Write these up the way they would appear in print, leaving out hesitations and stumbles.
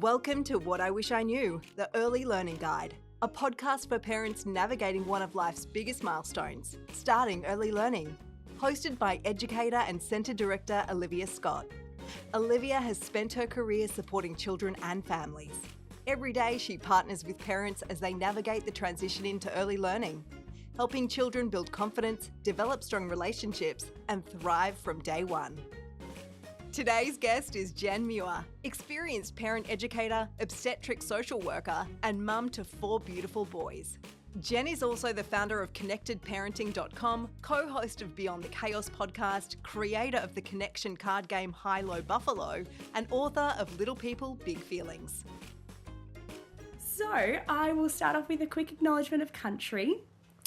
Welcome to What I Wish I Knew, the Early Learning Guide, a podcast for parents navigating one of life's biggest milestones, starting early learning. Hosted by educator and centre director Olivia Scott. Olivia has spent her career supporting children and families. Every day she partners with parents as they navigate the transition into early learning, helping children build confidence, develop strong relationships, and thrive from day one. Today's guest is Gen Muir, experienced parent educator, obstetric social worker, and mum to 4 beautiful boys. Jen is also the founder of ConnectedParenting.com, co-host of Beyond the Chaos podcast, creator of the connection card game High Low Buffalo, and author of Little People, Big Feelings. So I will start off with a quick acknowledgement of country.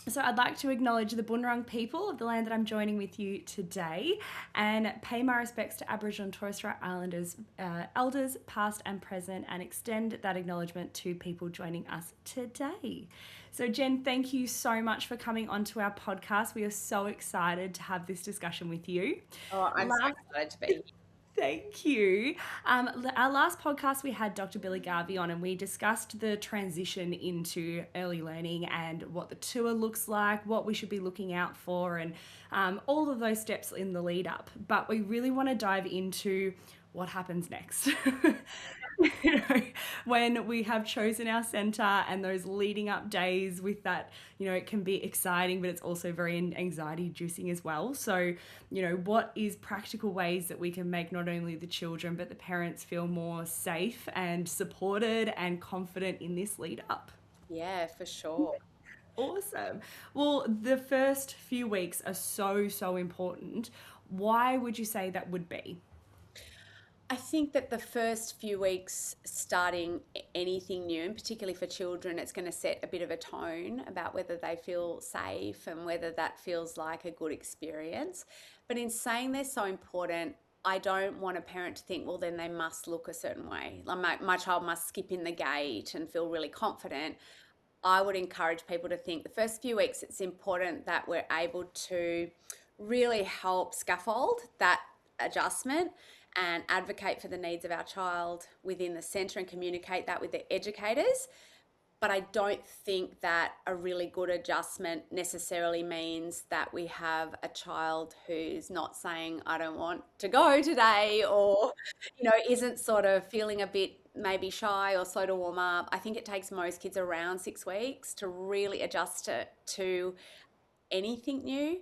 So I'd like to acknowledge the Bunurong people of the land that I'm joining with you today and pay my respects to Aboriginal and Torres Strait Islanders elders past and present, and extend that acknowledgement to people joining us today. So Jen, thank you so much for coming onto our podcast. We are so excited to have this discussion with you. Oh, I'm so excited to be here. Thank you. Our last podcast, we had Dr. Billy Garvey on, and we discussed the transition into early learning and what the tour looks like, what we should be looking out for, and all of those steps in the lead up. But we really want to dive into what happens next. When we have chosen our centre and those leading up days with that, it can be exciting, but it's also very anxiety inducing as well. So, what is practical ways that we can make not only the children, but the parents feel more safe and supported and confident in this lead up? Yeah, for sure. Awesome. Well, the first few weeks are so important. Why would you say that would be? I think that the first few weeks starting anything new, and particularly for children, it's going to set a bit of a tone about whether they feel safe and whether that feels like a good experience. But in saying they're so important, I don't want a parent to think, well, then they must look a certain way. Like my child must skip in the gate and feel really confident. I would encourage people to think the first few weeks, it's important that we're able to really help scaffold that adjustment and advocate for the needs of our child within the centre and communicate that with the educators. But I don't think that a really good adjustment necessarily means that we have a child who's not saying, I don't want to go today, or, isn't sort of feeling a bit maybe shy or slow to warm up. I think it takes most kids around 6 weeks to really adjust to anything new.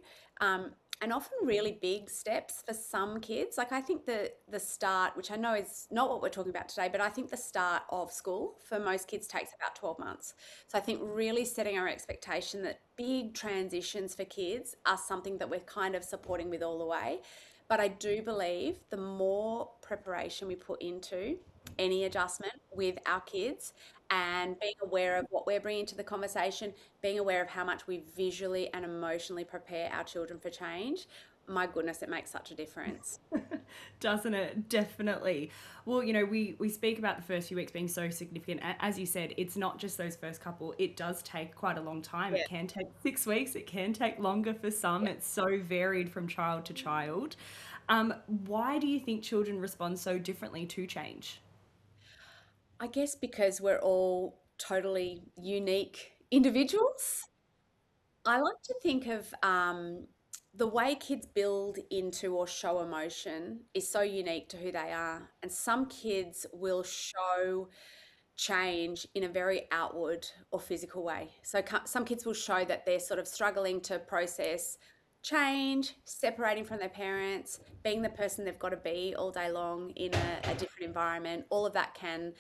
And often really big steps for some kids. Like I think the start, which I know is not what we're talking about today, but I think the start of school for most kids takes about 12 months. So I think really setting our expectation that big transitions for kids are something that we're kind of supporting with all the way. But I do believe the more preparation we put into any adjustment with our kids, and being aware of what we're bringing to the conversation, being aware of how much we visually and emotionally prepare our children for change, my goodness, it makes such a difference. Doesn't it? Definitely. Well, we speak about the first few weeks being so significant. As you said, it's not just those first couple. It does take quite a long time. Yeah. It can take 6 weeks. It can take longer for some. Yeah. It's so varied from child to child. Why do you think children respond so differently to change? I guess because we're all totally unique individuals. I like to think of the way kids build into or show emotion is so unique to who they are. And some kids will show change in a very outward or physical way. So some kids will show that they're sort of struggling to process change, separating from their parents, being the person they've got to be all day long in a different environment. All of that can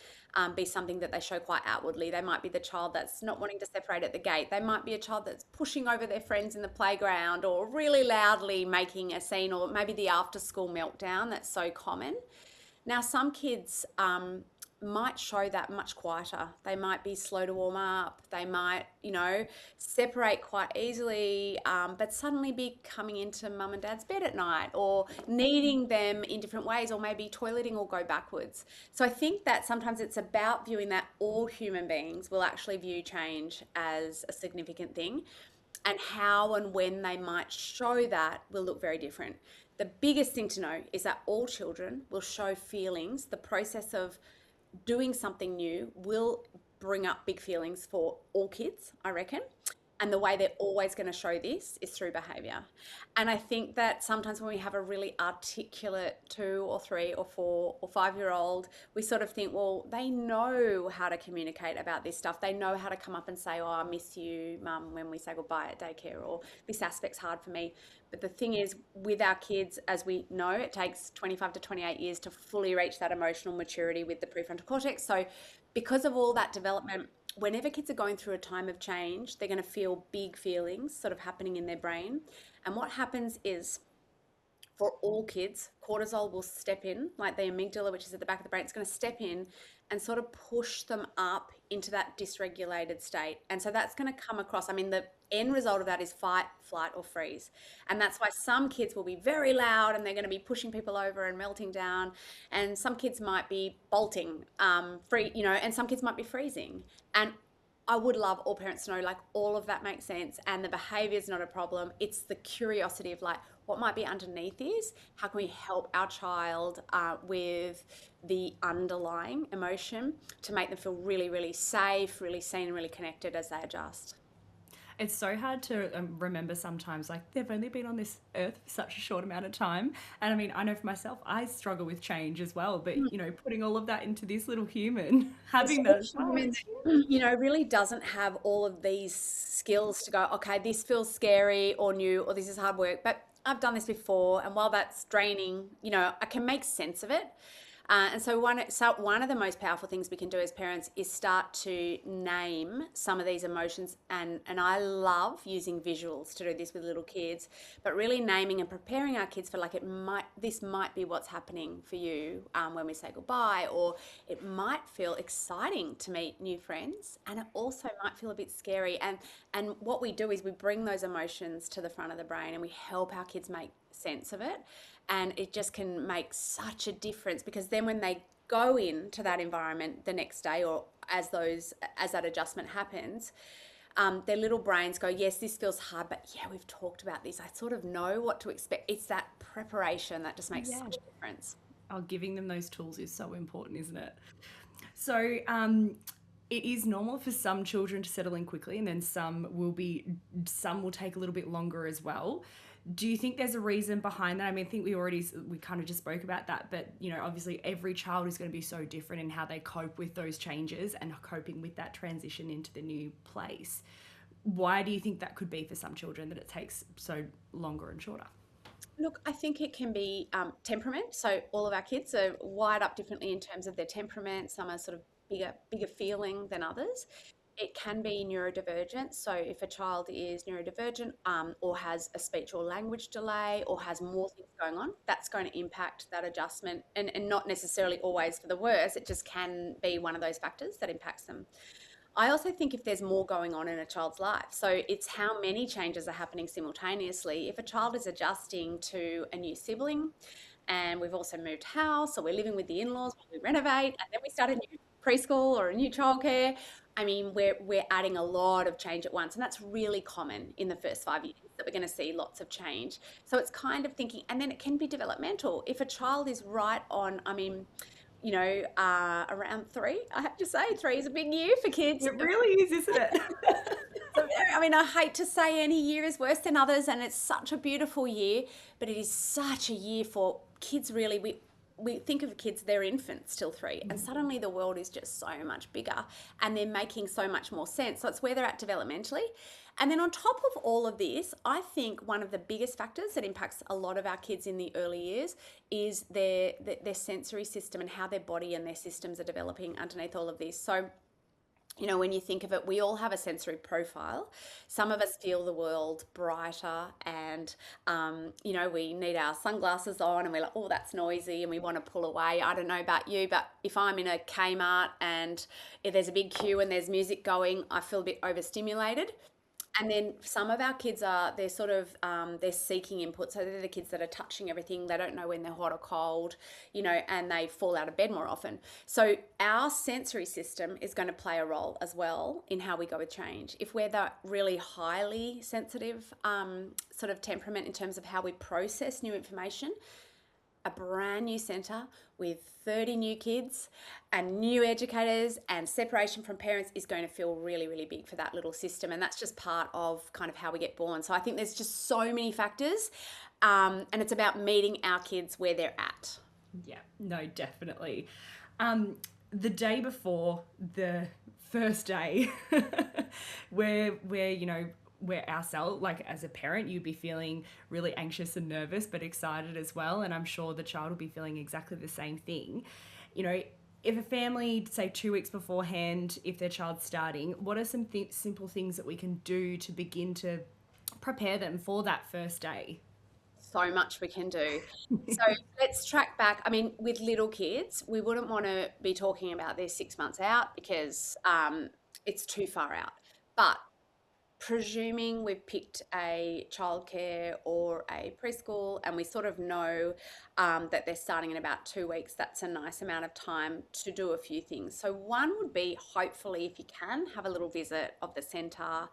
be something that they show quite outwardly. They might be the child that's not wanting to separate at the gate. They might be a child that's pushing over their friends in the playground or really loudly making a scene, or maybe the after school meltdown that's so common. Now, some kids might show that much quieter. They might be slow to warm up. They might, separate quite easily, but suddenly be coming into mum and dad's bed at night, or needing them in different ways, or maybe toileting or go backwards. So I think that sometimes it's about viewing that all human beings will actually view change as a significant thing, and how and when they might show that will look very different. The biggest thing to know is that all children will show feelings. The process of doing something new will bring up big feelings for all kids, I reckon. And the way they're always going to show this is through behavior. And I think that sometimes when we have a really articulate 2 or 3 or 4 or 5-year-old, we sort of think, well, they know how to communicate about this stuff. They know how to come up and say, oh, I miss you, Mum, when we say goodbye at daycare, or this aspect's hard for me. But the thing is, with our kids, as we know, it takes 25 to 28 years to fully reach that emotional maturity with the prefrontal cortex. So because of all that development, whenever kids are going through a time of change, they're going to feel big feelings sort of happening in their brain. And what happens is, for all kids, cortisol will step in, like the amygdala, which is at the back of the brain, it's going to step in and sort of push them up into that dysregulated state. And so that's going to come across. I mean, the end result of that is fight, flight, or freeze. And that's why some kids will be very loud and they're going to be pushing people over and melting down. And some kids might be bolting, and some kids might be freezing. And I would love all parents to know, like, all of that makes sense and the behavior is not a problem. It's the curiosity of, like, what might be underneath is how can we help our child with the underlying emotion to make them feel really, really safe, really seen, and really connected as they adjust. It's so hard to remember sometimes, like, they've only been on this earth for such a short amount of time. And I mean, I know for myself, I struggle with change as well, but, putting all of that into this little human, having those moments. Really doesn't have all of these skills to go, okay, this feels scary or new, or this is hard work, but I've done this before. And while that's draining, I can make sense of it. And so one of the most powerful things we can do as parents is start to name some of these emotions. And I love using visuals to do this with little kids, but really naming and preparing our kids for, like, this might be what's happening for you when we say goodbye, or it might feel exciting to meet new friends, and it also might feel a bit scary. And what we do is we bring those emotions to the front of the brain and we help our kids make sense of it. And it just can make such a difference, because then when they go into that environment the next day, or as that adjustment happens, their little brains go, yes, this feels hard, but yeah, we've talked about this. I sort of know what to expect. It's that preparation that just makes such a difference. Oh, giving them those tools is so important, isn't it? So it is normal for some children to settle in quickly, and then some will take a little bit longer as well. Do you think there's a reason behind that? I mean, I think we kind of just spoke about that, but obviously every child is going to be so different in how they cope with those changes and coping with that transition into the new place. Why do you think that could be for some children, that it takes so longer and shorter? Look, I think it can be temperament. So all of our kids are wired up differently in terms of their temperament. Some are sort of bigger feeling than others. It can be neurodivergent. So if a child is neurodivergent or has a speech or language delay or has more things going on, that's going to impact that adjustment, and not necessarily always for the worse. It just can be one of those factors that impacts them. I also think if there's more going on in a child's life, so it's how many changes are happening simultaneously. If a child is adjusting to a new sibling, and we've also moved house, or we're living with the in-laws while we renovate, and then we start a new preschool or a new childcare, I mean, we're adding a lot of change at once, and that's really common in the first 5 years, that we're going to see lots of change. So it's kind of thinking, and then it can be developmental. If a child is right on, around 3, I have to say, 3 is a big year for kids. It really is, isn't it? I mean, I hate to say any year is worse than others, and it's such a beautiful year, but it is such a year for kids, really. We think of kids, they're infants till 3, and suddenly the world is just so much bigger and they're making so much more sense. So it's where they're at developmentally. And then on top of all of this, I think one of the biggest factors that impacts a lot of our kids in the early years is their sensory system and how their body and their systems are developing underneath all of this. So when you think of it, we all have a sensory profile. Some of us feel the world brighter and, we need our sunglasses on and we're like, oh, that's noisy, and we want to pull away. I don't know about you, but if I'm in a Kmart and if there's a big queue and there's music going, I feel a bit overstimulated. And then some of our kids they're sort of, they're seeking input. So they're the kids that are touching everything. They don't know when they're hot or cold, and they fall out of bed more often. So our sensory system is going to play a role as well in how we go with change. If we're the really highly sensitive sort of temperament in terms of how we process new information, a brand new centre with 30 new kids and new educators, and separation from parents is going to feel really, really big for that little system. And that's just part of kind of how we get born. So I think there's just so many factors, and it's about meeting our kids where they're at. Yeah, no, definitely. The day before the first day, where ourselves, like as a parent, you'd be feeling really anxious and nervous, but excited as well. And I'm sure the child will be feeling exactly the same thing. You know, if a family, say 2 weeks beforehand, if their child's starting, what are some simple things that we can do to begin to prepare them for that first day? So much we can do. So let's track back. I mean, with little kids, we wouldn't want to be talking about this 6 months out because it's too far out. But presuming we've picked a childcare or a preschool and we sort of know that they're starting in about 2 weeks, that's a nice amount of time to do a few things. So one would be, hopefully, if you can, have a little visit of the centre.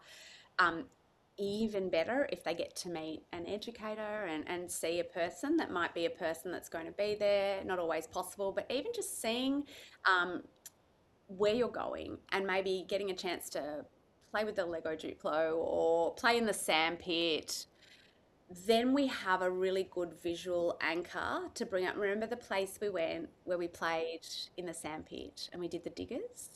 Even better if they get to meet an educator and see a person that might be a person that's going to be there. Not always possible, but even just seeing where you're going and maybe getting a chance to play with the Lego Duplo or play in the sand pit. Then we have a really good visual anchor to bring up. Remember the place we went where we played in the sand pit and we did the diggers?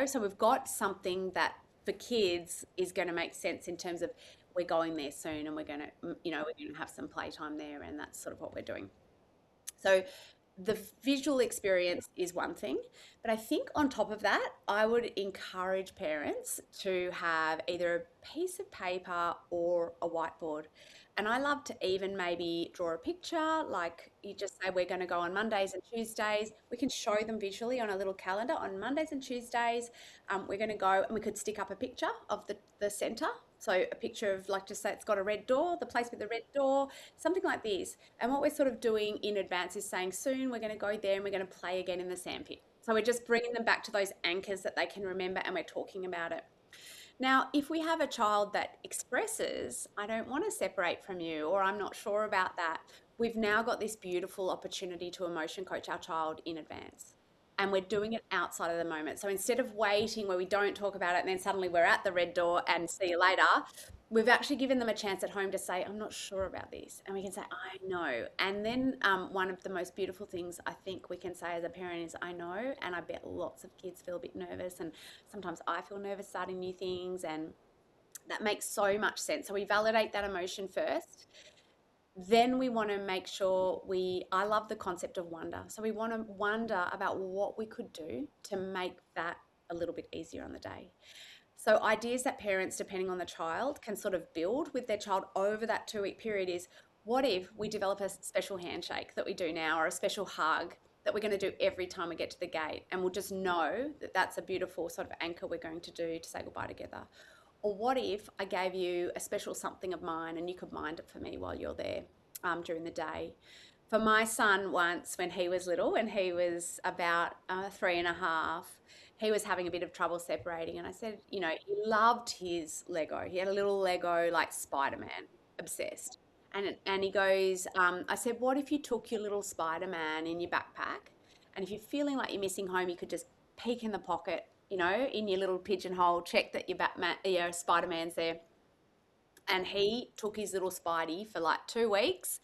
So we've got something that for kids is going to make sense in terms of we're going there soon and we're going to have some playtime there, and that's sort of what we're doing. So the visual experience is one thing, but I think on top of that, I would encourage parents to have either a piece of paper or a whiteboard. And I love to even maybe draw a picture, like you just say, we're going to go on Mondays and Tuesdays. We can show them visually on a little calendar on Mondays and Tuesdays. We're going to go, and we could stick up a picture of the centre. So a picture of, like, just say it's got a red door, the place with the red door, something like this. And what we're sort of doing in advance is saying soon we're going to go there and we're going to play again in the sandpit. So we're just bringing them back to those anchors that they can remember, and we're talking about it. Now, if we have a child that expresses, I don't want to separate from you, or I'm not sure about that, we've now got this beautiful opportunity to emotion coach our child in advance. And we're doing it outside of the moment. So instead of waiting where we don't talk about it and then suddenly we're at the red door and see you later, we've actually given them a chance at home to say, I'm not sure about this. And we can say, I know. And then one of the most beautiful things I think we can say as a parent is, I know. And I bet lots of kids feel a bit nervous. And sometimes I feel nervous starting new things. And that makes so much sense. So we validate that emotion first. Then we want to make sure I love the concept of wonder. So we want to wonder about what we could do to make that a little bit easier on the day. So ideas that parents, depending on the child, can sort of build with their child over that 2-week period is, what if we develop a special handshake that we do now, or a special hug that we're going to do every time we get to the gate? And we'll just know that that's a beautiful sort of anchor we're going to do to say goodbye together. Or what if I gave you a special something of mine and you could mind it for me while you're there during the day? For my son once, when he was little, when he was about 3.5, he was having a bit of trouble separating. And I said, he loved his Lego. He had a little Lego like Spider-Man, obsessed. And he goes, I said, what if you took your little Spider-Man in your backpack, and if you're feeling like you're missing home, you could just peek in the pocket, in your little pigeonhole, check that your Spider-Man's there. And he took his little Spidey for like 2 weeks,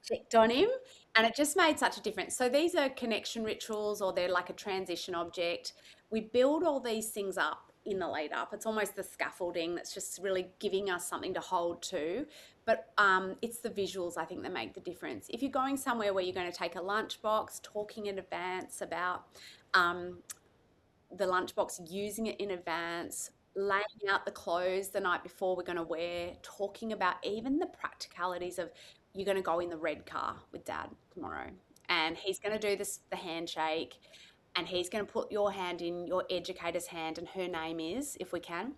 checked on him, and it just made such a difference. So these are connection rituals, or they're like a transition object. We build all these things up in the lead up. It's almost the scaffolding that's just really giving us something to hold to. But it's the visuals, I think, that make the difference. If you're going somewhere where you're going to take a lunchbox, talking in advance about the lunchbox, using it in advance, laying out the clothes the night before we're going to wear, talking about even the practicalities of, you're going to go in the red car with Dad tomorrow, and he's going to do the handshake, and he's going to put your hand in your educator's hand, and her name is, if we can.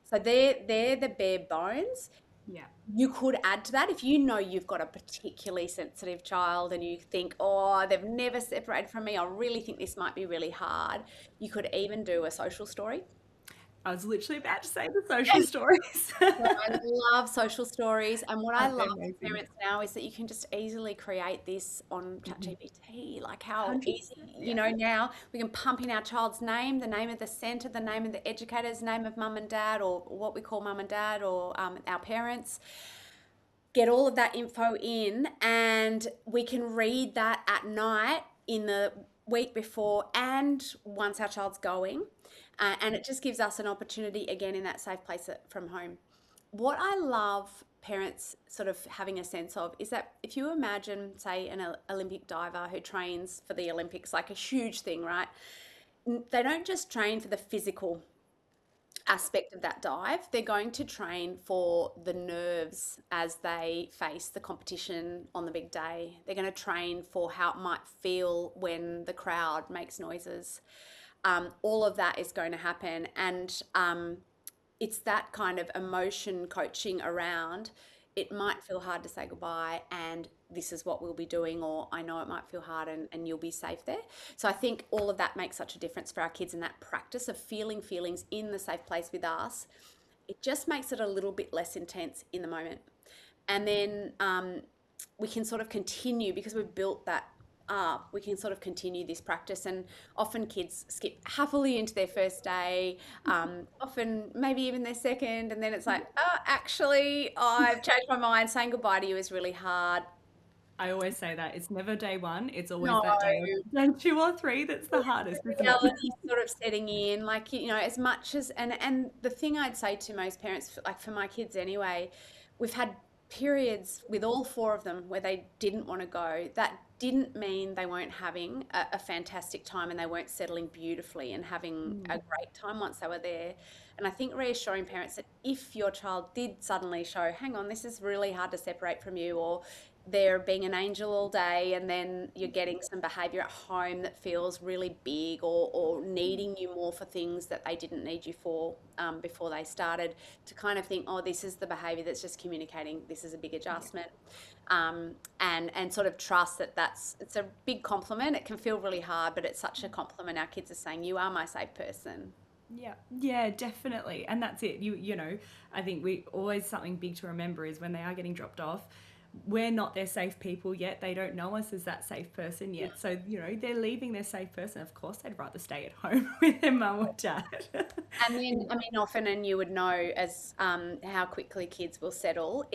So they're the bare bones. Yeah. You could add to that if you know you've got a particularly sensitive child and you think, oh, they've never separated from me, I really think this might be really hard. You could even do a social story. I was literally about to say the social stories. So I love social stories, and what I Aren't they love for amazing? parents now is that you can just easily create this on Mhm. ChatGPT. Like how easy, 100%. Yeah. now we can pump in our child's name, the name of the centre, the name of the educator's name of mum and dad, or what we call mum and dad, or our parents. Get all of that info in, and we can read that at night in the week before and once our child's going. And it just gives us an opportunity again in that safe place from home. What I love parents sort of having a sense of is that if you imagine, say, an Olympic diver who trains for the Olympics, like a huge thing, right? They don't just train for the physical aspect of that dive. They're going to train for the nerves as they face the competition on the big day. They're going to train for how it might feel when the crowd makes noises. All of that is going to happen. And it's that kind of emotion coaching around. It might feel hard to say goodbye, and this is what we'll be doing, or I know it might feel hard, and you'll be safe there. So I think all of that makes such a difference for our kids, and that practice of feeling feelings in the safe place with us, it just makes it a little bit less intense in the moment. And then we can sort of continue because we've built that up. We can sort of continue this practice, and often kids skip happily into their first day, often maybe even their second, and then it's like, oh, actually, I've changed my mind. Saying goodbye to you is really hard. I always say that it's never day one. It's always No, that day 2 or 3 that's the hardest, isn't it? reality sort of setting in, like, as much as, and the thing I'd say to most parents, like for my kids anyway, we've had periods with all four of them where they didn't want to go. That didn't mean they weren't having a fantastic time, and they weren't settling beautifully and having a Mm. great time once they were there. And I think reassuring parents that if your child did suddenly show, hang on, this is really hard to separate from you, or they're being an angel all day, and then you're getting some behavior at home that feels really big, or needing you more for things that they didn't need you for before they started, to kind of think, oh, this is the behavior that's just communicating this is a big adjustment. And sort of trust that it's a big compliment. It can feel really hard, but it's such a compliment. Our kids are saying, you are my safe person. Yeah, yeah, definitely. And that's it. I think we always, something big to remember is when they are getting dropped off, we're not their safe people yet. They don't know us as that safe person yet. So, they're leaving their safe person. Of course, they'd rather stay at home with their mum or dad. And then, I mean, often, and you would know as how quickly kids will settle.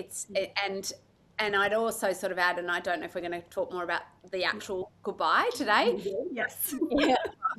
And I'd also sort of add, and I don't know if we're going to talk more about the actual goodbye today. Yes. Yeah,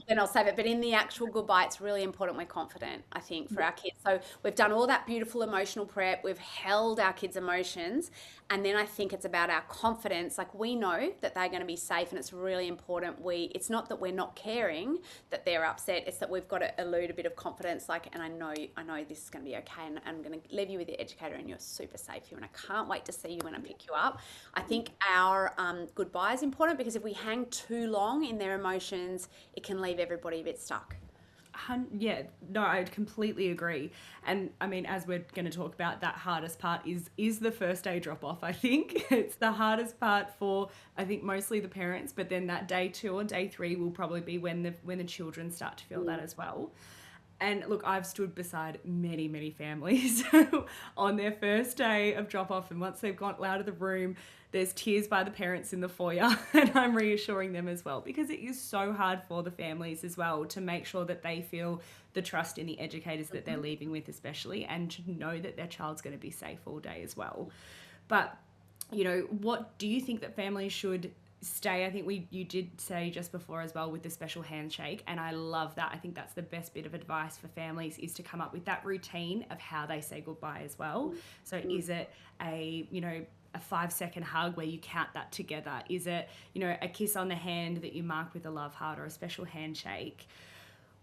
then I'll save it. But in the actual goodbye, it's really important we're confident, I think, for our kids. So we've done all that beautiful emotional prep. We've held our kids' emotions. And then I think it's about our confidence. Like, we know that they're going to be safe, and it's really important. It's not that we're not caring that they're upset. It's that we've got to elude a bit of confidence. Like, and I know this is going to be okay. And I'm going to leave you with your educator, and you're super safe here. And I can't wait to see you when I pick you up. I think our goodbye is important, because if we hang too long in their emotions, it can leave everybody a bit stuck. Yeah, no, I completely agree. And I mean, as we're going to talk about, that hardest part is the first day drop off. I think it's the hardest part for, I think, mostly the parents, but then that day 2 or day 3 will probably be when the children start to feel that as well. And look, I've stood beside many, many families on their first day of drop off, and once they've gone out of the room, there's tears by the parents in the foyer, and I'm reassuring them as well, because it is so hard for the families as well to make sure that they feel the trust in the educators that they're leaving with, especially, and to know that their child's going to be safe all day as well. But what do you think that families should stay? I think you did say just before as well with the special handshake, and I love that. I think that's the best bit of advice for families, is to come up with that routine of how they say goodbye as well. So is it a 5-second hug where you count that together? Is it a kiss on the hand that you mark with a love heart, or a special handshake?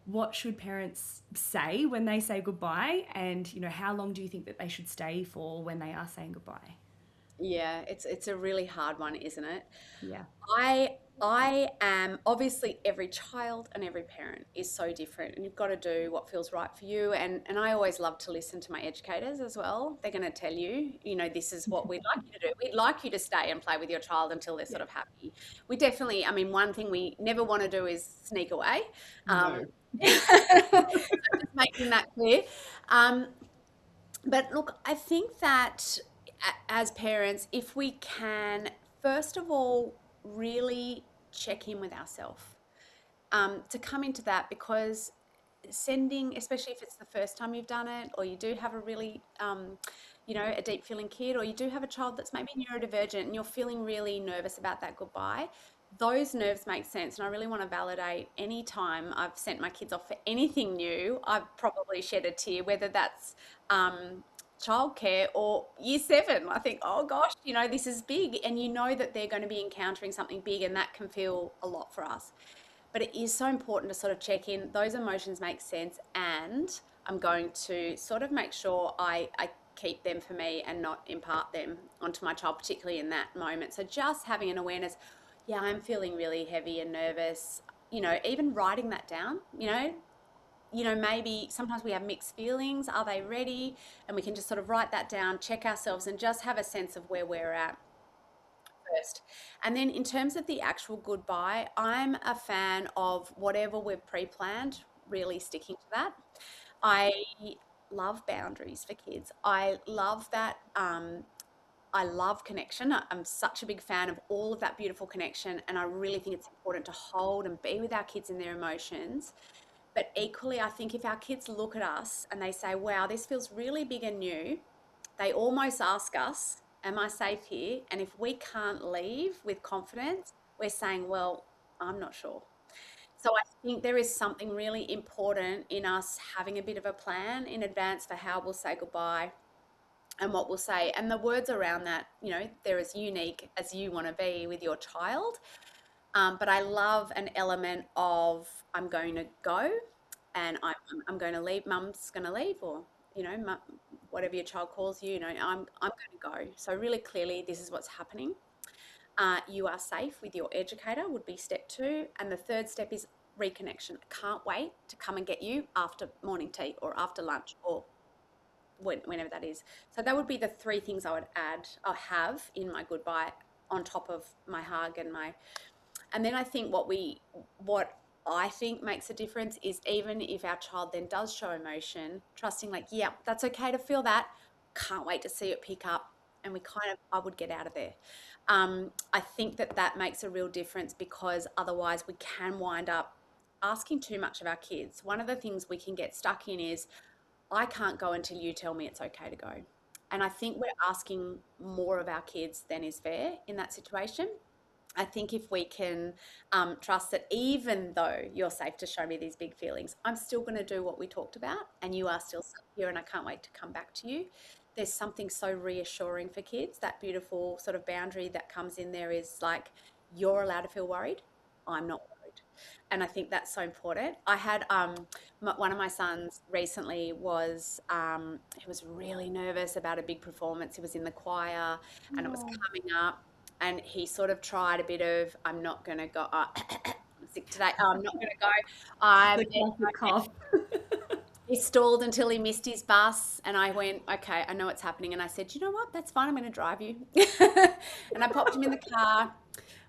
What should parents say when they say goodbye, and how long do you think that they should stay for when they are saying goodbye? Yeah, it's a really hard one, isn't it? Yeah. I am obviously every child and every parent is so different, and you've got to do what feels right for you. And I always love to listen to my educators as well. They're going to tell you, this is what we'd like you to do. We'd like you to stay and play with your child until they're Yeah. sort of happy. We definitely, I mean, one thing we never want to do is sneak away. No. So just making that clear. Um, but look, I think that as parents, if we can, first of all, really check in with ourselves, to come into that, because sending, especially if it's the first time you've done it, or you do have a really, a deep feeling kid, or you do have a child that's maybe neurodivergent and you're feeling really nervous about that goodbye, those nerves make sense. And I really want to validate any time I've sent my kids off for anything new, I've probably shed a tear, whether that's childcare or year seven. I think, oh gosh, this is big. And that they're going to be encountering something big, and that can feel a lot for us. But it is so important to sort of check in. Those emotions make sense, and I'm going to sort of make sure I keep them for me and not impart them onto my child, particularly in that moment. So just having an awareness, yeah, I'm feeling really heavy and nervous, even writing that down, maybe sometimes we have mixed feelings. Are they ready? And we can just sort of write that down, check ourselves, and just have a sense of where we're at first. And then in terms of the actual goodbye, I'm a fan of whatever we've pre-planned, really sticking to that. I love boundaries for kids. I love that. I love connection. I'm such a big fan of all of that beautiful connection. And I really think it's important to hold and be with our kids in their emotions. But equally, I think if our kids look at us and they say, wow, this feels really big and new, they almost ask us, am I safe here? And if we can't leave with confidence, we're saying, well, I'm not sure. So I think there is something really important in us having a bit of a plan in advance for how we'll say goodbye and what we'll say. And the words around that, they're as unique as you want to be with your child. But I love an element of I'm going to go, and I'm going to leave. Mum's going to leave, or whatever your child calls you. I'm going to go. So really clearly, this is what's happening. You are safe with your educator would be step 2, and the third step is reconnection. I can't wait to come and get you after morning tea or after lunch or whenever that is. So that would be the 3 things I would add. I have in my goodbye on top of my hug and my. And then I think what I think makes a difference is, even if our child then does show emotion, trusting like, yeah, that's okay to feel that. Can't wait to see it pick up. And I would get out of there. I think that makes a real difference, because otherwise we can wind up asking too much of our kids. One of the things we can get stuck in is, I can't go until you tell me it's okay to go. And I think we're asking more of our kids than is fair in that situation. I think if we can trust that even though you're safe to show me these big feelings, I'm still going to do what we talked about, and you are still here, and I can't wait to come back to you. There's something so reassuring for kids. That beautiful sort of boundary that comes in there is like, you're allowed to feel worried. I'm not worried. And I think that's so important. I had one of my sons recently he was really nervous about a big performance. He was in the choir and it was coming up. And he sort of tried a bit of, I'm not going to go, I'm sick today, I'm not going to go. The classic cough. He stalled until he missed his bus, and I went, okay, I know what's happening. And I said, you know what, that's fine, I'm going to drive you. And I popped him in the car.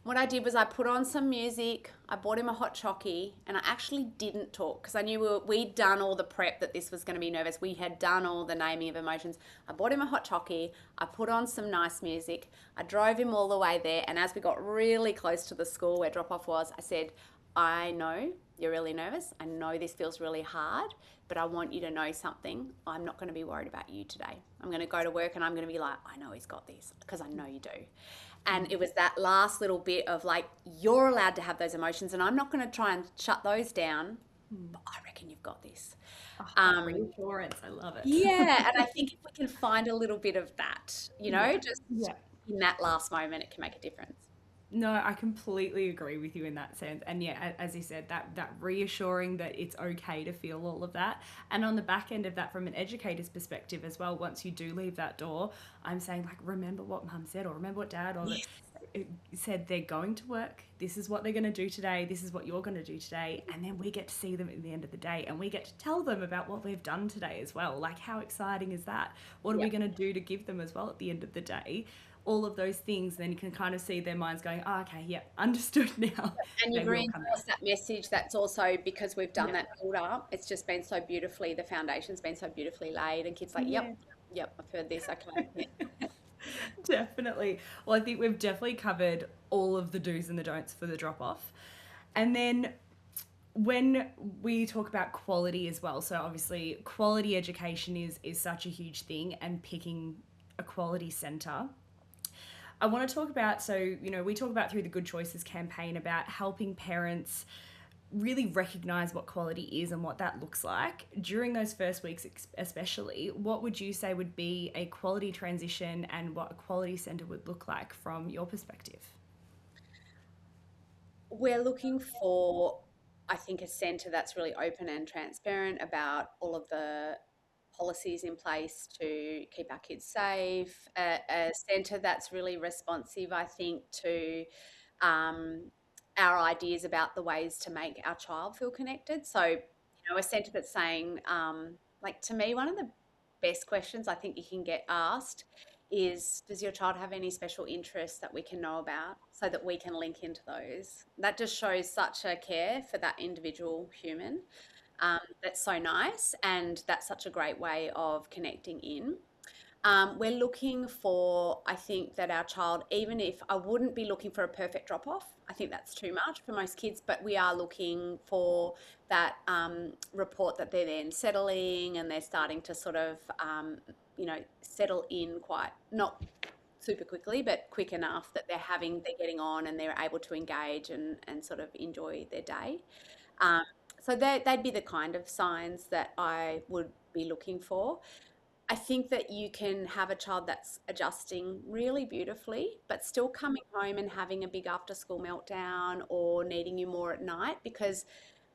What I did was I put on some music, I bought him a hot chockey, and I actually didn't talk, because I knew we'd done all the prep that this was going to be nervous. We had done all the naming of emotions. I bought him a hot chockey, I put on some nice music, I drove him all the way there, and as we got really close to the school where drop-off was, I said, I know you're really nervous. I know this feels really hard, but I want you to know something. I'm not going to be worried about you today. I'm going to go to work and I'm going to be like, I know he's got this, because I know you do. And it was that last little bit of like, you're allowed to have those emotions, and I'm not going to try and shut those down, but I reckon you've got this. Reassurance, I love it. Yeah, and I think if we can find a little bit of that, just Yeah. in that last moment, it can make a difference. No, I completely agree with you in that sense. And yeah, as you said, that reassuring that it's okay to feel all of that. And on the back end of that, from an educator's perspective as well, once you do leave that door, I'm saying like, remember what mum said, or remember what dad, or Yes. said they're going to work, this is what they're going to do today, this is what you're going to do today, and then we get to see them at the end of the day and we get to tell them about what we've done today as well. Like, how exciting is that? What are we going to do to give them as well at the end of the day? All of those things, then you can kind of see their minds going, oh, okay, yeah, understood now. And you've reinforced that message. That's also because we've done that build up. It's just been so beautifully, the foundation's been so beautifully laid, and kids like, yep, I've heard this, okay. Definitely. Well, I think we've definitely covered all of the do's and the don'ts for the drop off. And then when we talk about quality as well, so obviously quality education is such a huge thing, and picking a quality centre. I want to talk about, so, you know, we talk about through the Good Choices campaign about helping parents really recognise what quality is and what that looks like. During those first weeks especially, what would you say would be a quality transition and what a quality centre would look like from your perspective? We're looking for, I think, a centre that's really open and transparent about all of the policies in place to keep our kids safe, a centre that's really responsive, I think, to our ideas about the ways to make our child feel connected. So, you know, a centre that's saying, like, to me, one of the best questions I think you can get asked is, does your child have any special interests that we can know about so that we can link into those? That just shows such a care for that individual human. That's so nice, and that's such a great way of connecting in. We're looking for, I think, that our child, even if I wouldn't be looking for a perfect drop off, I think that's too much for most kids, but we are looking for that report that they're then settling and they're starting to sort of, settle in quite, not super quickly, but quick enough that they're getting on and they're able to engage and sort of enjoy their day. So they'd be the kind of signs that I would be looking for. I think that you can have a child that's adjusting really beautifully, but still coming home and having a big after school meltdown or needing you more at night, because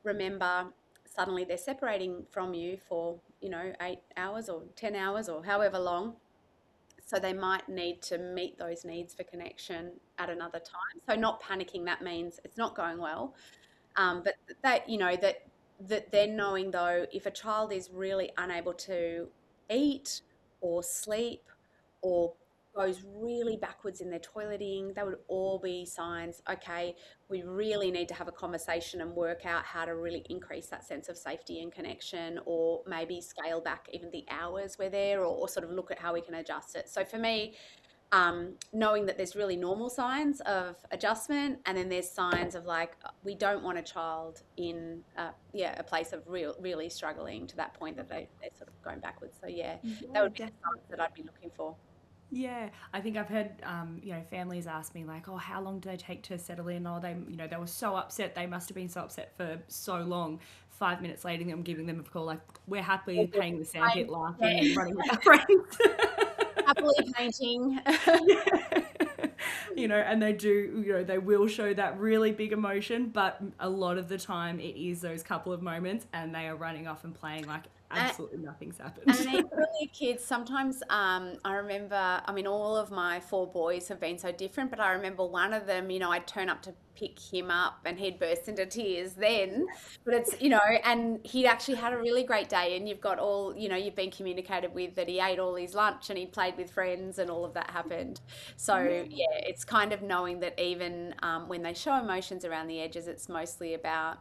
remember, suddenly they're separating from you for, 8 hours or 10 hours or however long. So they might need to meet those needs for connection at another time. So not panicking, that means it's not going well. But that then knowing, though, if a child is really unable to eat or sleep or goes really backwards in their toileting, that would all be signs, okay, we really need to have a conversation and work out how to really increase that sense of safety and connection, or maybe scale back even the hours we're there, or sort of look at how we can adjust it. So for me, knowing that there's really normal signs of adjustment, and then there's signs of, like, we don't want a child in a place of really struggling to that point that they're sort of going backwards. So that would be the signs that I'd be looking for. Yeah, I think I've heard, families ask me, like, oh, how long do they take to settle in? Or they were so upset. They must have been so upset for so long. 5 minutes later, I'm giving them a call, like, we're happily paying the sandpit, laughing and running with our friends. Happily painting. And they do, they will show that really big emotion, but a lot of the time it is those couple of moments and they are running off and playing like absolutely nothing's happened. And equally, kids, sometimes I remember, all of my 4 boys have been so different, but I remember one of them, I'd turn up to pick him up and he'd burst into tears then. But it's, and he'd actually had a really great day, and you've got all, you've been communicated with that he ate all his lunch and he played with friends and all of that happened. So, it's kind of knowing that even when they show emotions around the edges, it's mostly about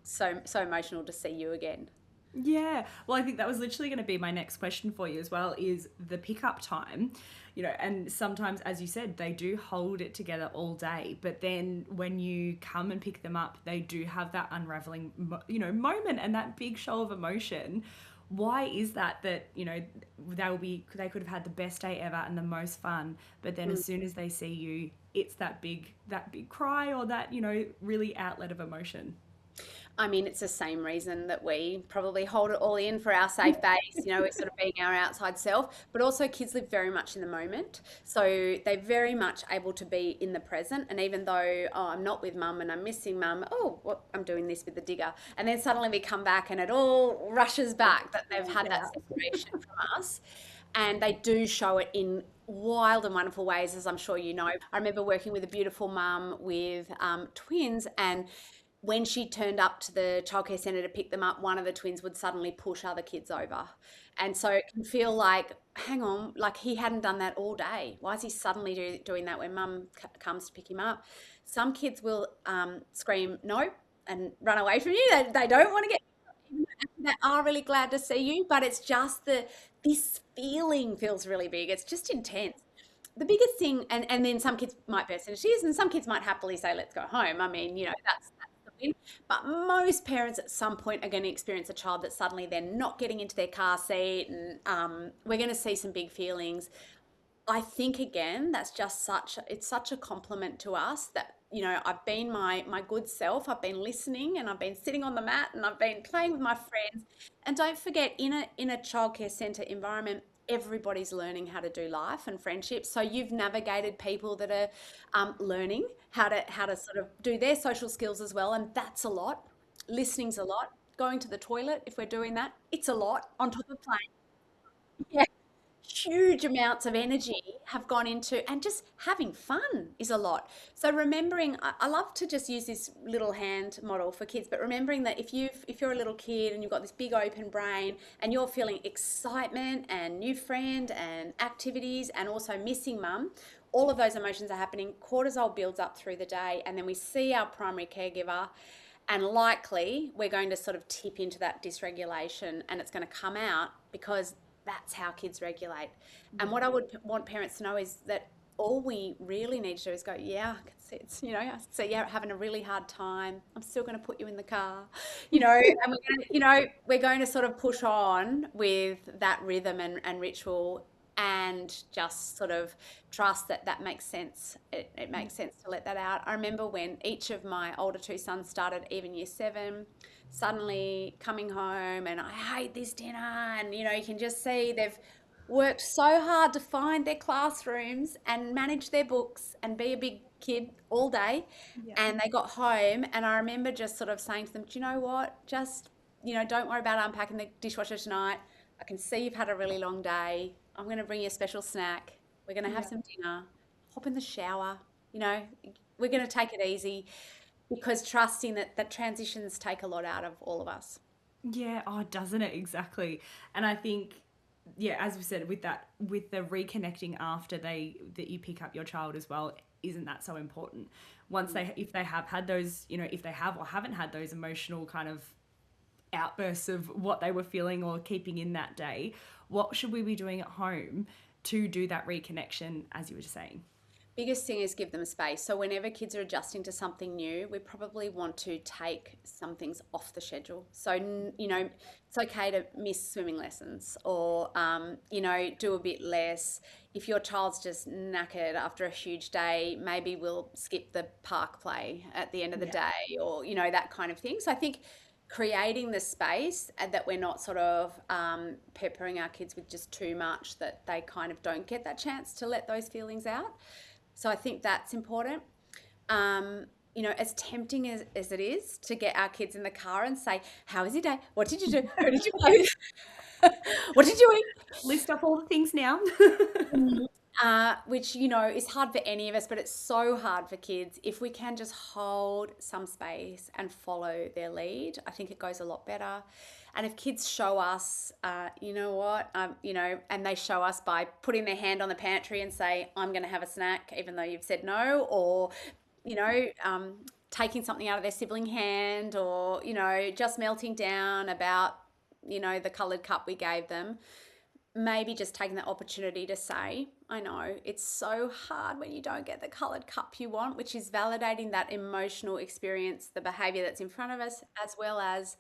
so emotional to see you again. Yeah, well, I think that was literally going to be my next question for you as well, is the pickup time, and sometimes, as you said, they do hold it together all day, but then when you come and pick them up, they do have that unraveling, moment and that big show of emotion. Why is that, they could have had the best day ever and the most fun, but then as soon as they see you, it's that big cry or that, really outlet of emotion? It's the same reason that we probably hold it all in for our safe base, we're sort of being our outside self, but also kids live very much in the moment. So they're very much able to be in the present. And even though, I'm not with mum and I'm missing mum, I'm doing this with the digger. And then suddenly we come back and it all rushes back that they've had that separation from us. And they do show it in wild and wonderful ways, as I'm sure you know. I remember working with a beautiful mum with twins, and when she turned up to the childcare centre to pick them up, one of the twins would suddenly push other kids over. And so it can feel like, hang on, like he hadn't done that all day. Why is he suddenly doing that when mum comes to pick him up? Some kids will scream no and run away from you. They don't want to get, they are really glad to see you, but it's just this feeling feels really big. It's just intense. The biggest thing, and then some kids might burst into tears, and some kids might happily say, "Let's go home." I mean, that's the win. But most parents at some point are going to experience a child that suddenly they're not getting into their car seat, and we're going to see some big feelings. I think again, that's just it's such a compliment to us that, I've been my good self. I've been listening, and I've been sitting on the mat, and I've been playing with my friends. And don't forget, in a childcare centre environment, everybody's learning how to do life and friendships. So you've navigated people that are learning how to sort of do their social skills as well, and that's a lot. Listening's a lot. Going to the toilet, if we're doing that, it's a lot on top of playing. Yeah, huge amounts of energy have gone into, and just having fun is a lot. So remembering, I love to just use this little hand model for kids, but remembering that if you're a little kid and you've got this big open brain and you're feeling excitement and new friend and activities and also missing mum, all of those emotions are happening. Cortisol builds up through the day, and then we see our primary caregiver, and likely we're going to sort of tip into that dysregulation, and it's going to come out because that's how kids regulate. And what I would want parents to know is that all we really need to do is go, yeah, I can see it's, I see you're having a really hard time. I'm still going to put you in the car, and we're going to sort of push on with that rhythm and ritual, and just sort of trust that that makes sense. It makes sense to let that out. I remember when each of my older two sons started even year 7, suddenly coming home and I hate this dinner, and you can just see they've worked so hard to find their classrooms and manage their books and be a big kid all day. Yeah. And they got home, and I remember just sort of saying to them, do you know what, just don't worry about unpacking the dishwasher tonight. I can see you've had a really long day. I'm going to bring you a special snack. We're going to have Yeah. some dinner. Hop in the shower. We're going to take it easy, because trusting that transitions take a lot out of all of us. Yeah, oh, doesn't it? Exactly. And I think, yeah, as we said, with the reconnecting after that you pick up your child as well, isn't that so important? Once if they have had those, if they have or haven't had those emotional kind of outbursts of what they were feeling or keeping in that day, what should we be doing at home to do that reconnection, as you were just saying? Biggest thing is give them space. So whenever kids are adjusting to something new, we probably want to take some things off the schedule. So, it's okay to miss swimming lessons, or, do a bit less. If your child's just knackered after a huge day, maybe we'll skip the park play at the end of the day, or, that kind of thing. So I think creating the space, and that we're not sort of peppering our kids with just too much, that they kind of don't get that chance to let those feelings out. So I think that's important. As tempting as it is to get our kids in the car and say, how was your day? What did you do? Who did you play with? What did you eat? List up all the things now. Which, is hard for any of us, but it's so hard for kids. If we can just hold some space and follow their lead, I think it goes a lot better. And if kids show us, and they show us by putting their hand on the pantry and say, I'm going to have a snack, even though you've said no, or, taking something out of their sibling hand, or, just melting down about, the coloured cup we gave them, maybe just taking the opportunity to say, I know it's so hard when you don't get the coloured cup you want, which is validating that emotional experience, the behaviour that's in front of us, as well as,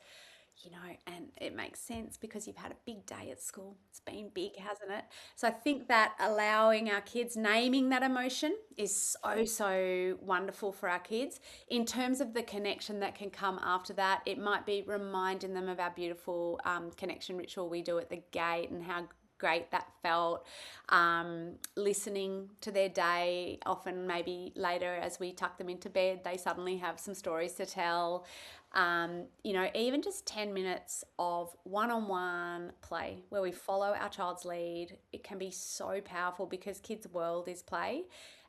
and it makes sense because you've had a big day at school. It's been big, hasn't it? So I think that allowing our kids, naming that emotion is so, so wonderful for our kids. In terms of the connection that can come after that, it might be reminding them of our beautiful connection ritual we do at the gate and how great that felt. Listening to their day, often maybe later as we tuck them into bed, they suddenly have some stories to tell. Even just 10 minutes of one-on-one play where we follow our child's lead, it can be so powerful because kids' world is play.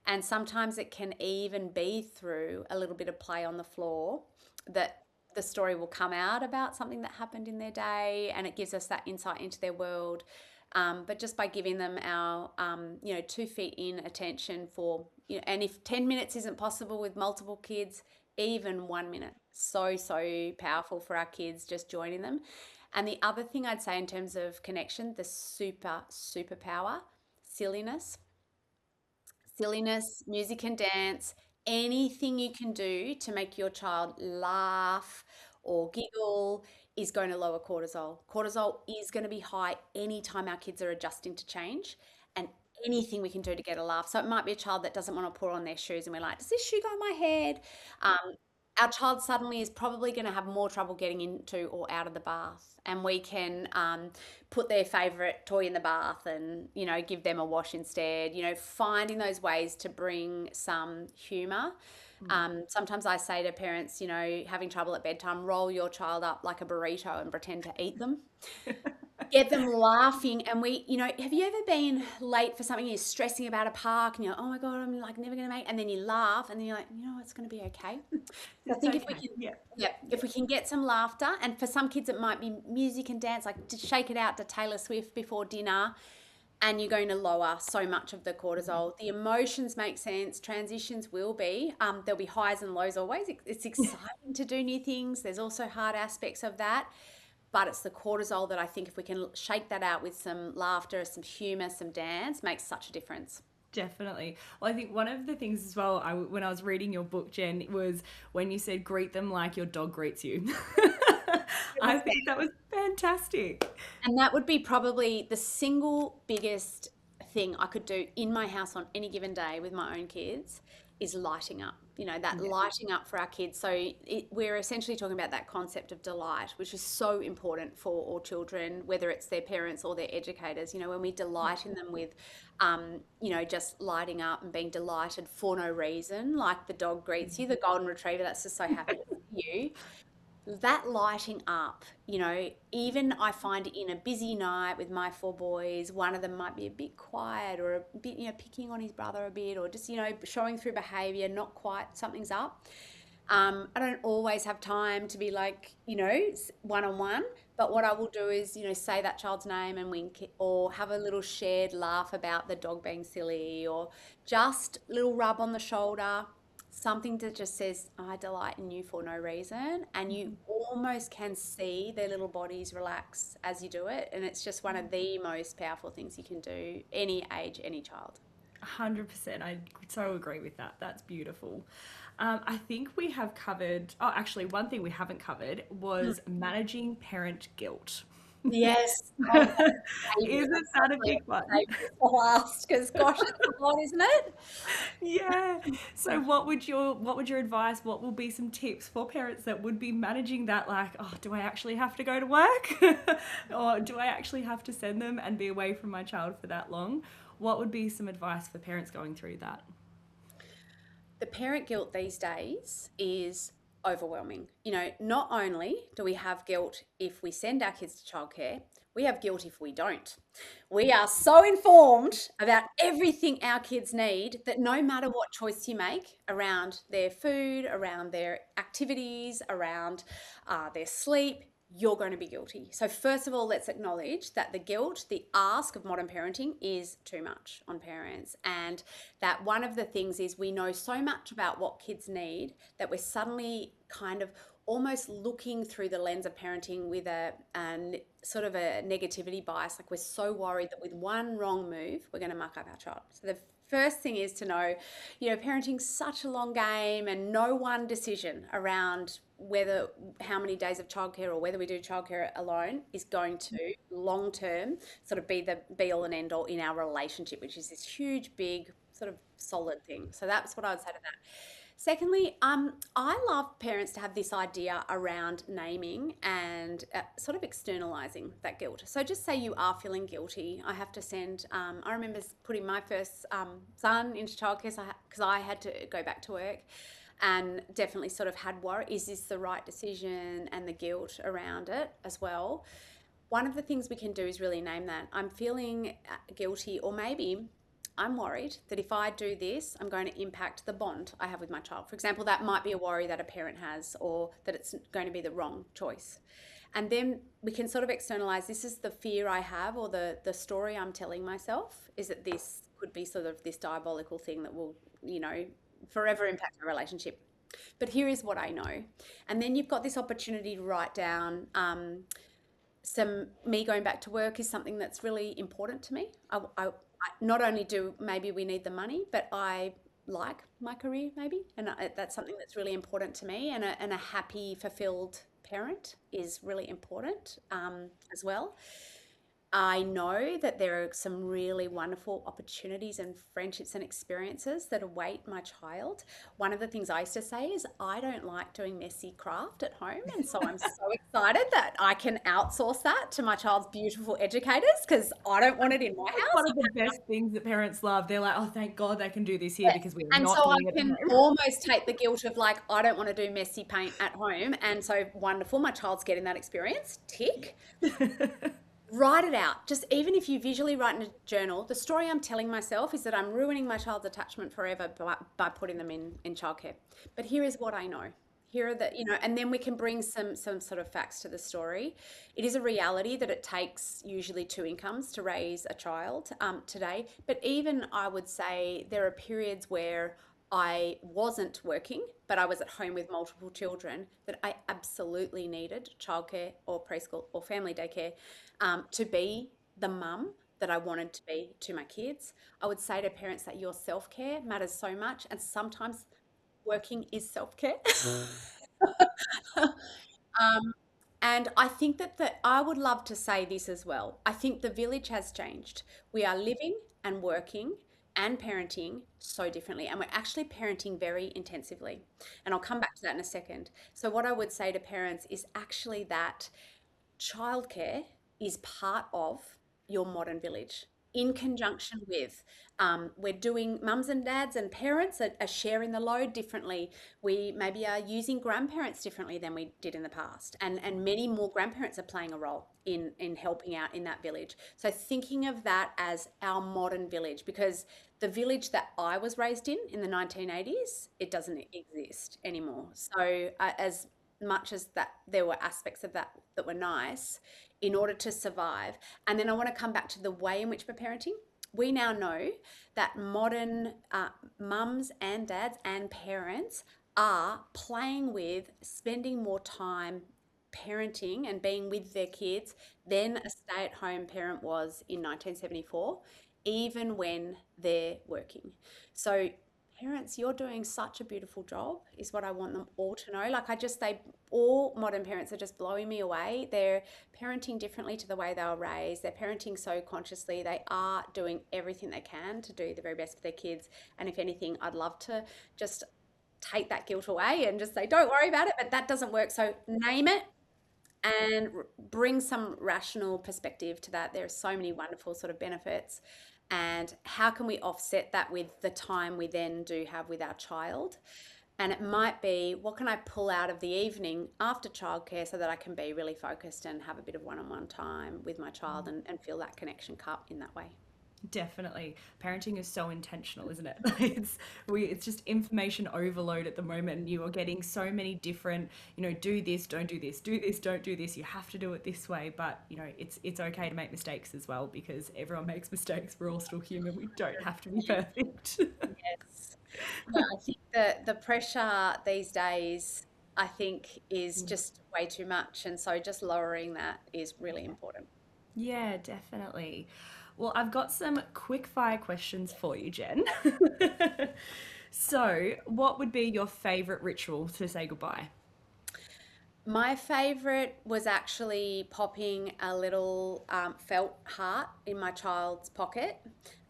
And sometimes it can even be through a little bit of play on the floor that the story will come out about something that happened in their day, and it gives us that insight into their world. But just by giving them our, 2 feet in attention for, and if 10 minutes isn't possible with multiple kids, even 1 minute, so powerful for our kids, just joining them. And the other thing I'd say in terms of connection, the superpower, silliness, music and dance, anything you can do to make your child laugh or giggle is going to lower cortisol. Cortisol is going to be high anytime our kids are adjusting to change, and anything we can do to get a laugh. So it might be a child that doesn't want to put on their shoes and we're like, does this shoe go on my head? Our child suddenly is probably going to have more trouble getting into or out of the bath, and we can put their favorite toy in the bath and give them a wash instead. Finding those ways to bring some humor. Sometimes I say to parents, having trouble at bedtime, roll your child up like a burrito and pretend to eat them. Get them laughing. And have you ever been late for something, you're stressing about a park and you're, oh my God, I'm like never going to make, and then you laugh and then you're like, it's going to be okay. So I think if we can, if we can get some laughter, and for some kids it might be music and dance, like to shake it out to Taylor Swift before dinner, and you're going to lower so much of the cortisol. The emotions make sense. Transitions will be, there'll be highs and lows always. It's exciting to do new things. There's also hard aspects of that. But it's the cortisol that I think if we can shake that out with some laughter, some humor, some dance, makes such a difference. Definitely. Well, I think one of the things as well, when I was reading your book, Jen, was when you said greet them like your dog greets you. I think that was fantastic. And that would be probably the single biggest thing I could do in my house on any given day with my own kids is lighting up, lighting up for our kids. So we're essentially talking about that concept of delight, which is so important for all children, whether it's their parents or their educators. When we delight in them with, just lighting up and being delighted for no reason, like the dog greets you, the golden retriever that's just so happy to see you. That lighting up, even I find in a busy night with my 4 boys, one of them might be a bit quiet or a bit, picking on his brother a bit, or just, showing through behavior, not quite, something's up. I don't always have time to be like, one-on-one, but what I will do is, say that child's name and wink, or have a little shared laugh about the dog being silly, or just a little rub on the shoulder. Something that just says, I delight in you for no reason. And you almost can see their little bodies relax as you do it. And it's just one of the most powerful things you can do, any age, any child. 100%. I so agree with that. That's beautiful. I think we have covered, actually, one thing we haven't covered was managing parent guilt. Yes. Isn't that a big one? Last, because gosh, it's a lot, isn't it? Yeah. So what would your advice, what will be some tips for parents that would be managing that, like, oh, do I actually have to go to work? Or do I actually have to send them and be away from my child for that long? What would be some advice for parents going through that? The parent guilt these days is overwhelming. Not only do we have guilt if we send our kids to childcare, we have guilt if we don't. We are so informed about everything our kids need that no matter what choice you make around their food, around their activities, around their sleep, you're going to be guilty. So first of all, let's acknowledge that the guilt, the ask of modern parenting is too much on parents. And that one of the things is we know so much about what kids need that we're suddenly kind of almost looking through the lens of parenting with a sort of a negativity bias. Like we're so worried that with one wrong move, we're going to muck up our child. So the first thing is to know, parenting's such a long game, and no one decision around how many days of childcare or whether we do childcare alone is going to long term sort of be the be all and end all in our relationship, which is this huge, big, sort of solid thing. So that's what I would say to that. Secondly, I love parents to have this idea around naming and sort of externalizing that guilt. So just say you are feeling guilty. I have to send, I remember putting my first son into childcare because I had to go back to work. and definitely sort of had worry, is this the right decision, and the guilt around it as well. One of the things we can do is really name that. I'm feeling guilty, or maybe I'm worried that if I do this, I'm going to impact the bond I have with my child. For example, that might be a worry that a parent has, or that it's going to be the wrong choice. And then we can sort of externalize, this is the fear I have, or the story I'm telling myself, is that this could be sort of this diabolical thing that will, forever impact our relationship. But here is what I know. And then you've got this opportunity to write down, me going back to work is something that's really important to me. I not only do maybe we need the money, but I like my career maybe, and that's something that's really important to me. And a happy, fulfilled parent is really important as well. I know that there are some really wonderful opportunities and friendships and experiences that await my child. One of the things I used to say is I don't like doing messy craft at home. And so I'm so excited that I can outsource that to my child's beautiful educators, because I don't want it in my house. One of the best things that parents love. They're like, oh, thank God they can do this here because we're And not so I doing it at can home. almost take the guilt of like, I don't want to do messy paint at home. And so wonderful, my child's getting that experience. Tick. Write it out. Just even if you visually write in a journal, the story I'm telling myself is that I'm ruining my child's attachment forever by putting them in childcare. But here is what I know. Here are the, and then we can bring some sort of facts to the story. It is a reality that it takes usually 2 incomes to raise a child today. But even I would say there are periods where I wasn't working, but I was at home with multiple children, that I absolutely needed childcare or preschool or family daycare to be the mum that I wanted to be to my kids. I would say to parents that your self-care matters so much, and sometimes working is self-care. And I think that I would love to say this as well. I think the village has changed. We are living and working and parenting so differently, and we're actually parenting very intensively. And I'll come back to that in a second. So what I would say to parents is actually that childcare is part of your modern village, in conjunction with we're doing, mums and dads and parents are sharing the load differently. We maybe are using grandparents differently than we did in the past, and many more grandparents are playing a role in helping out in that village. So thinking of that as our modern village, because the village that I was raised in the 1980s, it doesn't exist anymore. So as much as that there were aspects of that that were nice, in order to survive. And then I want to come back to the way in which we're parenting. We now know that modern mums and dads and parents are playing with, spending more time parenting and being with their kids than a stay-at-home parent was in 1974, even when they're working. So parents, you're doing such a beautiful job, is what I want them all to know. Like all modern parents are just blowing me away. They're parenting differently to the way they were raised. They're parenting so consciously. They are doing everything they can to do the very best for their kids. And if anything, I'd love to just take that guilt away and just say, don't worry about it, but that doesn't work. So name it and bring some rational perspective to that. There are so many wonderful sort of benefits. And how can we offset that with the time we then do have with our child? And it might be, what can I pull out of the evening after childcare so that I can be really focused and have a bit of one-on-one time with my child and feel that connection cut in that way? Definitely. Parenting is so intentional, isn't it? It's just information overload at the moment. You are getting so many different, do this, don't do this, do this, don't do this. You have to do it this way. But, it's okay to make mistakes as well, because everyone makes mistakes. We're all still human. We don't have to be perfect. Yes. Yeah, I think the pressure these days, I think, is just way too much. And so just lowering that is really important. Yeah, definitely. Well, I've got some quick fire questions for you, Jen. So, what would be your favorite ritual to say goodbye? My favorite was actually popping a little felt heart in my child's pocket,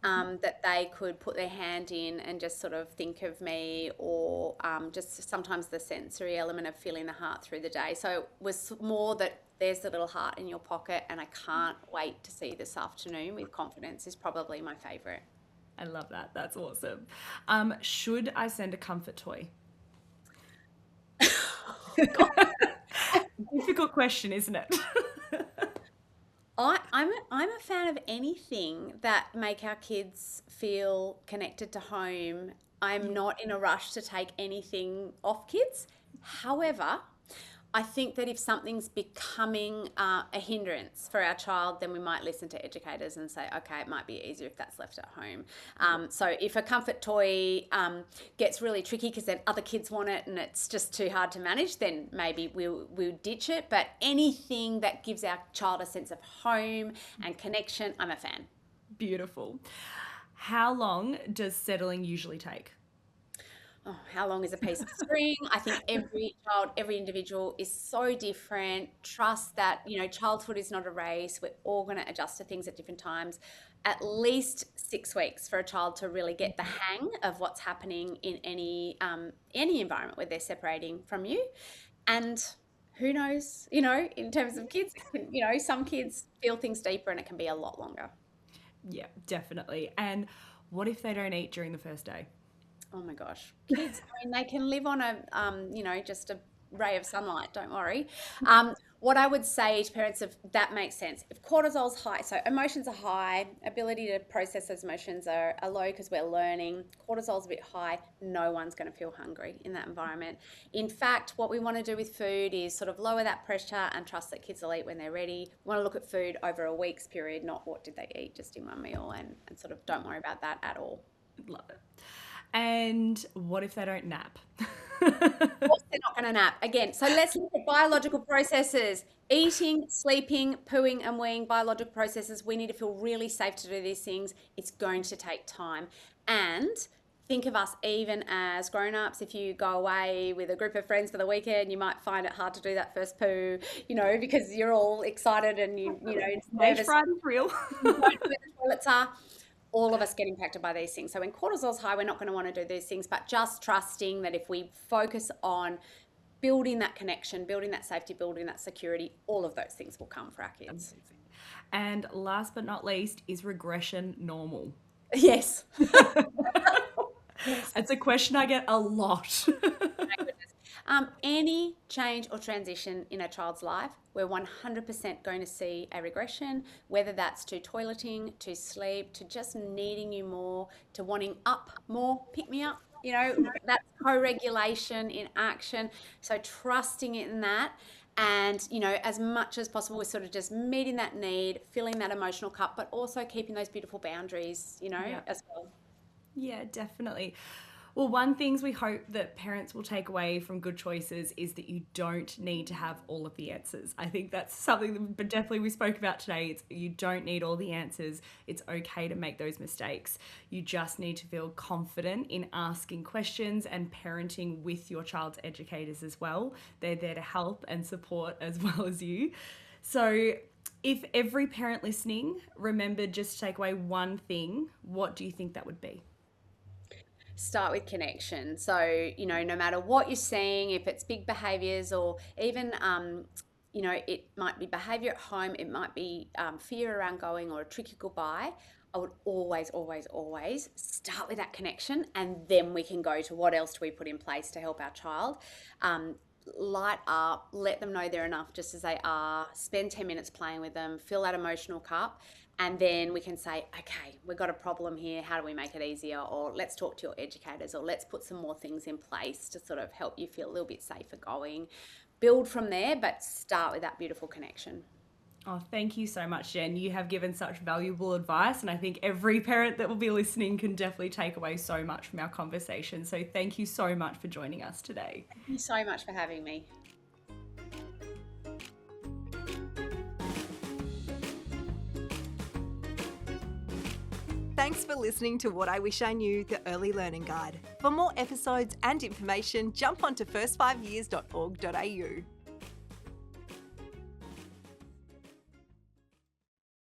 that they could put their hand in and just sort of think of me, or just sometimes the sensory element of feeling the heart through the day. So it was more that there's the little heart in your pocket, and I can't wait to see you this afternoon with confidence, is probably my favorite. I love that. That's awesome. Should I send a comfort toy? Difficult question, isn't it? I'm a fan of anything that make our kids feel connected to home. I'm not in a rush to take anything off kids. However, I think that if something's becoming a hindrance for our child, then we might listen to educators and say, okay, it might be easier if that's left at home. So if a comfort toy gets really tricky because then other kids want it and it's just too hard to manage, then maybe we'll ditch it. But anything that gives our child a sense of home and connection, I'm a fan. Beautiful. How long does settling usually take? Oh, how long is a piece of string? I think every child, every individual is so different. Trust that, childhood is not a race. We're all going to adjust to things at different times. At least 6 weeks for a child to really get the hang of what's happening in any environment where they're separating from you. And who knows, in terms of kids, some kids feel things deeper and it can be a lot longer. Yeah, definitely. And what if they don't eat during the first day? Oh my gosh, kids, they can live on just a ray of sunlight, don't worry. What I would say to parents, if that makes sense, if cortisol's high, so emotions are high, ability to process those emotions are low because we're learning, cortisol's a bit high, no one's going to feel hungry in that environment. In fact, what we want to do with food is sort of lower that pressure and trust that kids will eat when they're ready. We want to look at food over a week's period, not what did they eat just in one meal, and sort of don't worry about that at all. Love it. And what if they don't nap? Of course they're not going to nap. Again, so let's look at biological processes. Eating, sleeping, pooing and weeing, biological processes. We need to feel really safe to do these things. It's going to take time. And think of us even as grown-ups. If you go away with a group of friends for the weekend, you might find it hard to do that first poo, because you're all excited and Stage fright is real. You don't know where the toilets are. All of us get impacted by these things. So when cortisol's high, we're not going to want to do these things, but just trusting that if we focus on building that connection, building that safety, building that security, all of those things will come for our kids. Amazing. And last but not least, is regression normal? Yes. It's a question I get a lot. Any change or transition in a child's life, we're 100% going to see a regression, whether that's to toileting, to sleep, to just needing you more, to wanting up more, pick me up. That's co-regulation in action. So trusting in that. And, as much as possible, we're sort of just meeting that need, filling that emotional cup, but also keeping those beautiful boundaries, as well. Yeah, definitely. Well, one thing we hope that parents will take away from Good Choices is that you don't need to have all of the answers. I think that's something that definitely we spoke about today. You don't need all the answers. It's okay to make those mistakes. You just need to feel confident in asking questions and parenting with your child's educators as well. They're there to help and support as well as you. So if every parent listening remembered just to take away one thing, what do you think that would be? Start with connection. So, no matter what you're seeing, if it's big behaviors or even, it might be behavior at home, it might be fear around going or a tricky goodbye, I would always, always, always start with that connection, and then we can go to what else do we put in place to help our child. Light up, let them know they're enough just as they are, spend 10 minutes playing with them, fill that emotional cup. And then we can say, okay, we've got a problem here. How do we make it easier? Or let's talk to your educators, or let's put some more things in place to sort of help you feel a little bit safer going. Build from there, but start with that beautiful connection. Oh, thank you so much, Jen. You have given such valuable advice, and I think every parent that will be listening can definitely take away so much from our conversation. So thank you so much for joining us today. Thank you so much for having me. Thanks for listening to What I Wish I Knew, the Early Learning Guide. For more episodes and information, jump onto first5years.org.au.